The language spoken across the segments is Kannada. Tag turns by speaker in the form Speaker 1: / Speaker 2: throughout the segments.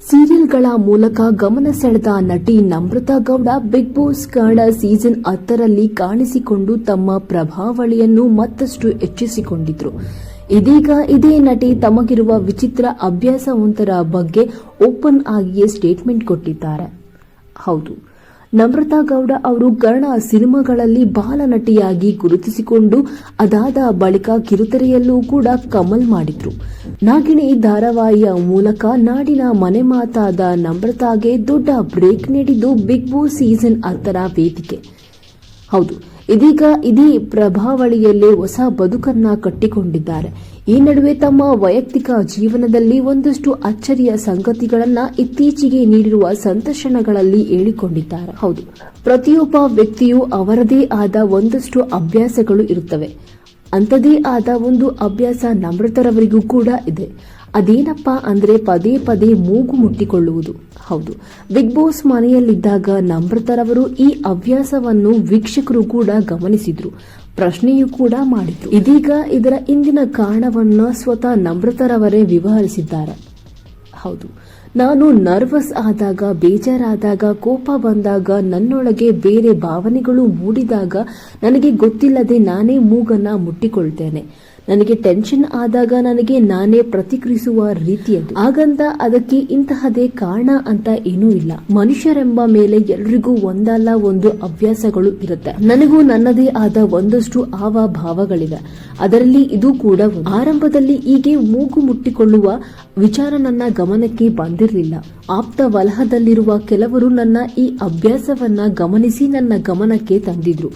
Speaker 1: ಸೀರಿಯಲ್ಗಳ ಮೂಲಕ ಗಮನ ಸೆಳೆದ ನಟಿ Namrata Gowda Bigg Boss Kannada season 10ರಲ್ಲಿ ಕಾಣಿಸಿಕೊಂಡು ತಮ್ಮ ಪ್ರಭಾವಳಿಯನ್ನು ಮತ್ತಷ್ಟು ಹೆಚ್ಚಿಸಿಕೊಂಡಿದ್ರು. ಇದೀಗ ಇದೇ ನಟಿ ತಮಗಿರುವ ವಿಚಿತ್ರ ಅಭ್ಯಾಸವೊಂದರ ಬಗ್ಗೆ ಓಪನ್ ಆಗಿಯೇ ಸ್ಟೇಟ್ಮೆಂಟ್ ಕೊಟ್ಟಿದ್ದಾರೆ. ಹೌದು, ನಮ್ರತಾ ಗೌಡ ಅವರು ಕನ್ನಡ ಸಿನಿಮಾಗಳಲ್ಲಿ ಬಾಲನಟಿಯಾಗಿ ಗುರುತಿಸಿಕೊಂಡು ಅದಾದ ಬಳಿಕ ಕಿರುತೆರೆಯಲ್ಲೂ ಕೂಡ ಕಮಲ್ ಮಾಡಿದ್ರು. ನಾಗಿಣಿ ಧಾರಾವಾಹಿಯ ಮೂಲಕ ನಾಡಿನ ಮನೆ ಮಾತಾದ ನಮ್ರತಾಗೆ ದೊಡ್ಡ ಬ್ರೇಕ್ ನೀಡಿದ್ದು ಬಿಗ್ ಬಾಸ್ ಸೀಸನ್ 10ರ ವೇದಿಕೆ. ಹೌದು, ಇದೀಗ ಇದೇ ಪ್ರಭಾವಳಿಯಲ್ಲೇ ಹೊಸ ಬದುಕನ್ನ ಕಟ್ಟಿಕೊಂಡಿದ್ದಾರೆ. ಈ ನಡುವೆ ತಮ್ಮ ವೈಯಕ್ತಿಕ ಜೀವನದಲ್ಲಿ ಒಂದಷ್ಟು ಅಚ್ಚರಿಯ ಸಂಗತಿಗಳನ್ನ ಇತ್ತೀಚೆಗೆ ನೀಡಿರುವ ಸಂದರ್ಶನಗಳಲ್ಲಿ ಹೇಳಿಕೊಂಡಿದ್ದಾರೆ. ಹೌದು, ಪ್ರತಿಯೊಬ್ಬ ವ್ಯಕ್ತಿಯೂ ಅವರದೇ ಆದ ಒಂದಷ್ಟು ಅಭ್ಯಾಸಗಳು ಇರುತ್ತವೆ. ಅಂಥದೇ ಆದ ಒಂದು ಅಭ್ಯಾಸ ನಮ್ರತರವರಿಗೂ ಕೂಡ ಇದೆ. ಅದೇನಪ್ಪಾ ಅಂದ್ರೆ ಪದೇ ಪದೇ ಮೂಗು ಮುಟ್ಟಿಕೊಳ್ಳುವುದು. ಹೌದು, ಬಿಗ್ ಬಾಸ್ ಮನೆಯಲ್ಲಿದ್ದಾಗ ನಮ್ರತರವರು ಈ ಹವ್ಯಾಸವನ್ನು ವೀಕ್ಷಕರು ಕೂಡ ಗಮನಿಸಿದ್ರು, ಪ್ರಶ್ನೆಯೂ ಕೂಡ ಮಾಡಿದ್ರು. ಇದೀಗ ಇದರ ಹಿಂದಿನ ಕಾರಣವನ್ನು ಸ್ವತಃ ನಮ್ರತರವರೇ ವಿವರಿಸಿದ್ದಾರೆ. ಹೌದು, ನಾನು ನರ್ವಸ್ ಆದಾಗ, ಬೇಜಾರಾದಾಗ, ಕೋಪ ಬಂದಾಗ, ನನ್ನೊಳಗೆ ಬೇರೆ ಭಾವನೆಗಳು ಮೂಡಿದಾಗ ನನಗೆ ಗೊತ್ತಿಲ್ಲದೆ ನಾನೇ ಮೂಗನ್ನ ಮುಟ್ಟಿಕೊಳ್ತೇನೆ. ನನಗೆ ಟೆನ್ಷನ್ ಆದಾಗ ನನಗೆ ನಾನೇ ಪ್ರತಿಕ್ರಿಯಿಸುವ ರೀತಿಯದು. ಹಾಗಂತ ಅದಕ್ಕೆ ಇಂತಹದೇ ಕಾರಣ ಅಂತ ಏನೂ ಇಲ್ಲ. ಮನುಷ್ಯರೆಂಬ ಮೇಲೆ ಎಲ್ರಿಗೂ ಒಂದಲ್ಲ ಒಂದು ಹವ್ಯಾಸಗಳು ಇರುತ್ತೆ. ನನಗೂ ನನ್ನದೇ ಆದ ಒಂದಷ್ಟು ಭಾವಗಳಿವೆ. ಅದರಲ್ಲಿ ಇದು ಕೂಡ ಒಂದು. ಆರಂಭದಲ್ಲಿ ಹೀಗೆ ಮೂಗು ಮುಟ್ಟಿಕೊಳ್ಳುವ ವಿಚಾರ ನನ್ನ ಗಮನಕ್ಕೆ ಬಂದಿರಲಿಲ್ಲ. ಆಪ್ತ ವಲಯದಲ್ಲಿರುವ ಕೆಲವರು ನನ್ನ ಈ ಅಭ್ಯಾಸವನ್ನ ಗಮನಿಸಿ ನನ್ನ ಗಮನಕ್ಕೆ ತಂದಿದ್ರು.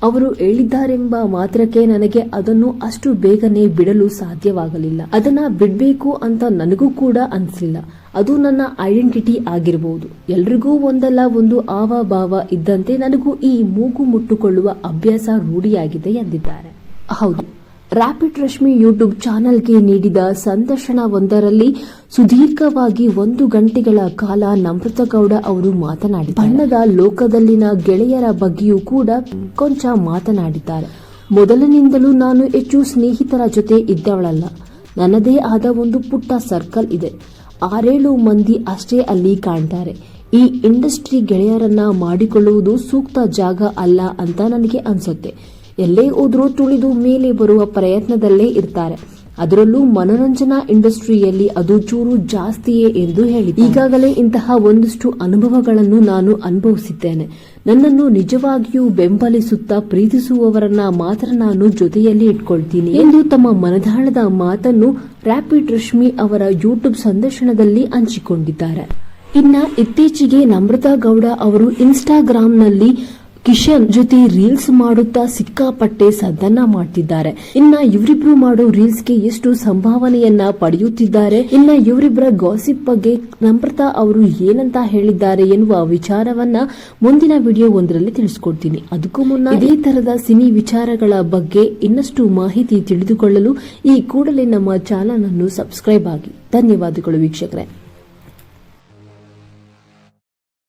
Speaker 1: ಅವರು ಹೇಳಿದ್ದಾರೆಂಬ ಮಾತ್ರಕ್ಕೆ ನನಗೆ ಅದನ್ನು ಅಷ್ಟು ಬೇಗನೆ ಬಿಡಲು ಸಾಧ್ಯವಾಗಲಿಲ್ಲ. ಅದನ್ನ ಬಿಡಬೇಕು ಅಂತ ನನಗೂ ಕೂಡ ಅನಿಸಲಿಲ್ಲ. ಅದು ನನ್ನ ಐಡೆಂಟಿಟಿ ಆಗಿರಬಹುದು. ಎಲ್ರಿಗೂ ಒಂದಲ್ಲ ಒಂದು ಭಾವ ಇದ್ದಂತೆ ನನಗೂ ಈ ಮೂಗು ಮುಟ್ಟುಕೊಳ್ಳುವ ಅಭ್ಯಾಸ ರೂಢಿಯಾಗಿದೆ ಎಂದಿದ್ದಾರೆ. ಹೌದು, ರ್ಯಾಪಿಡ್ ರಶ್ಮಿ ಯೂಟ್ಯೂಬ್ ಚಾನೆಲ್ಗೆ ನೀಡಿದ ಸಂದರ್ಶನವೊಂದರಲ್ಲಿ ಸುದೀರ್ಘವಾಗಿ 1 ಗಂಟೆಗಳ ಕಾಲ ನಮ್ರತಾ ಗೌಡ ಅವರು ಮಾತನಾಡಿ ಬಣ್ಣದ ಲೋಕದಲ್ಲಿನ ಗೆಳೆಯರ ಬಗ್ಗೆಯೂ ಕೂಡ ಕೊಂಚ ಮಾತನಾಡಿದ್ದಾರೆ. ಮೊದಲಿನಿಂದಲೂ ನಾನು ಹೆಚ್ಚು ಸ್ನೇಹಿತರ ಜೊತೆ ಇದ್ದವಳಲ್ಲ. ನನ್ನದೇ ಆದ ಒಂದು ಪುಟ್ಟ ಸರ್ಕಲ್ ಇದೆ. 6-7 ಮಂದಿ ಅಷ್ಟೇ ಅಲ್ಲಿ ಕಾಣ್ತಾರೆ. ಈ ಇಂಡಸ್ಟ್ರಿ ಗೆಳೆಯರನ್ನ ಮಾಡಿಕೊಳ್ಳುವುದು ಸೂಕ್ತ ಜಾಗ ಅಲ್ಲ ಅಂತ ನನಗೆ ಅನ್ಸುತ್ತೆ. ಎಲ್ಲೇ ಹೋದ್ರೂ ತುಳಿದು ಮೇಲೆ ಬರುವ ಪ್ರಯತ್ನದಲ್ಲೇ ಇರ್ತಾರೆ. ಅದರಲ್ಲೂ ಮನೋರಂಜನಾ ಇಂಡಸ್ಟ್ರಿಯಲ್ಲಿ ಅದು ಚೂರು ಜಾಸ್ತಿಯೇ ಎಂದು ಹೇಳಿ. ಈಗಾಗಲೇ ಇಂತಹ ಒಂದಷ್ಟು ಅನುಭವಗಳನ್ನು ನಾನು ಅನುಭವಿಸಿದ್ದೇನೆ. ನನ್ನನ್ನು ನಿಜವಾಗಿಯೂ ಬೆಂಬಲಿಸುತ್ತಾ ಪ್ರೀತಿಸುವವರನ್ನ ಮಾತ್ರ ನಾನು ಜೊತೆಯಲ್ಲಿ ಇಟ್ಕೊಳ್ತೀನಿ ಎಂದು ತಮ್ಮ ಮನದಾಳದ ಮಾತನ್ನು ರ್ಯಾಪಿಡ್ ರಶ್ಮಿ ಅವರ ಯೂಟ್ಯೂಬ್ ಸಂದರ್ಶನದಲ್ಲಿ ಹಂಚಿಕೊಂಡಿದ್ದಾರೆ. ಇತ್ತೀಚೆಗೆ ನಮ್ರತಾ ಗೌಡ ಅವರು ಇನ್ಸ್ಟಾಗ್ರಾಂನಲ್ಲಿ ಕಿಶನ್ ಜೊತೆ ರೀಲ್ಸ್ ಮಾಡುತ್ತಾ ಸಿಕ್ಕಾಪಟ್ಟೆ ಸದ್ದನ್ನ ಮಾಡ್ತಿದ್ದಾರೆ. ಇವರಿಬ್ರು ಮಾಡೋ ರೀಲ್ಸ್ಗೆ ಎಷ್ಟು ಸಂಭಾವನೆಯನ್ನ ಪಡೆಯುತ್ತಿದ್ದಾರೆ. ಇವರಿಬ್ಬರ ಗಾಸಿಪ್ ಬಗ್ಗೆ ನಮ್ರತಾ ಅವರು ಏನಂತ ಹೇಳಿದ್ದಾರೆ ಎನ್ನುವ ವಿಚಾರವನ್ನ ಮುಂದಿನ ವಿಡಿಯೋ ಒಂದರಲ್ಲಿ ತಿಳಿಸಿಕೊಡ್ತೀನಿ. ಅದಕ್ಕೂ ಮುನ್ನ ಇದೇ ತರದ ಸಿನಿ ವಿಚಾರಗಳ ಬಗ್ಗೆ ಇನ್ನಷ್ಟು ಮಾಹಿತಿ ತಿಳಿದುಕೊಳ್ಳಲು ಈ ಕೂಡಲೇ ನಮ್ಮ ಚಾನೆಲ್ ಅನ್ನು ಸಬ್ಸ್ಕ್ರೈಬ್ ಆಗಿ. ಧನ್ಯವಾದಗಳು ವೀಕ್ಷಕರೇ.